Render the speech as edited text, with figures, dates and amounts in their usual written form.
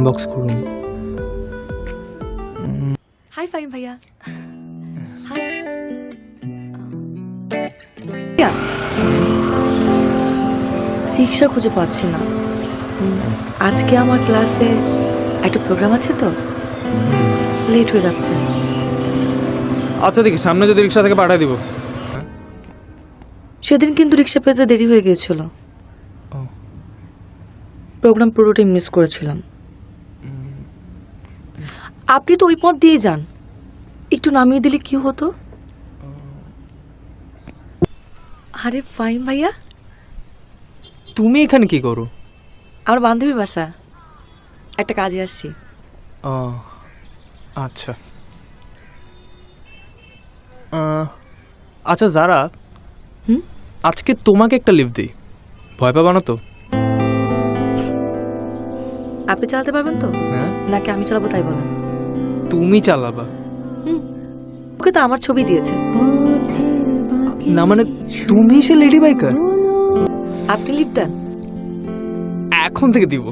Inbox করুন। High Faim ভাইয়া। High রিক্সা খুঁজে পাচ্ছি না। আজকে আমার ক্লাসে একটা প্রোগ্রাম আছে তো, লেট হয়ে যাচ্ছে। আচ্ছা দেখি সামনে যদি রিক্সা থেকে পাঠিয়ে দিব। সেদিন কিন্তু রিক্সা পেতে দেরি হয়ে গিয়েছিল, প্রোগ্রাম পুরোটাই মিস করেছিলাম। আপনি তো ওই পথ দিয়ে যান, একটু নামিয়ে দিলে কি হতো? আরে ফাইম ভাইয়া, তুমি এখানে কি করো? আমার বান্ধবীর বাসা, একটা কাজে আসছি। আচ্ছা আচ্ছা যারা আজকে তোমাকে একটা লিফট দিই, ভয় পাবা না তো? আপনি চালাতে পারবেন তো, হ্যাঁ নাকি আমি চালাবো তাই বলেন? তুমি চালাবা ওকে তো আমার ছবি দিয়েছে। না মানে তুমি সে লেডি বাইকার? আপনি লিফট দেন। এখন থেকে দিব।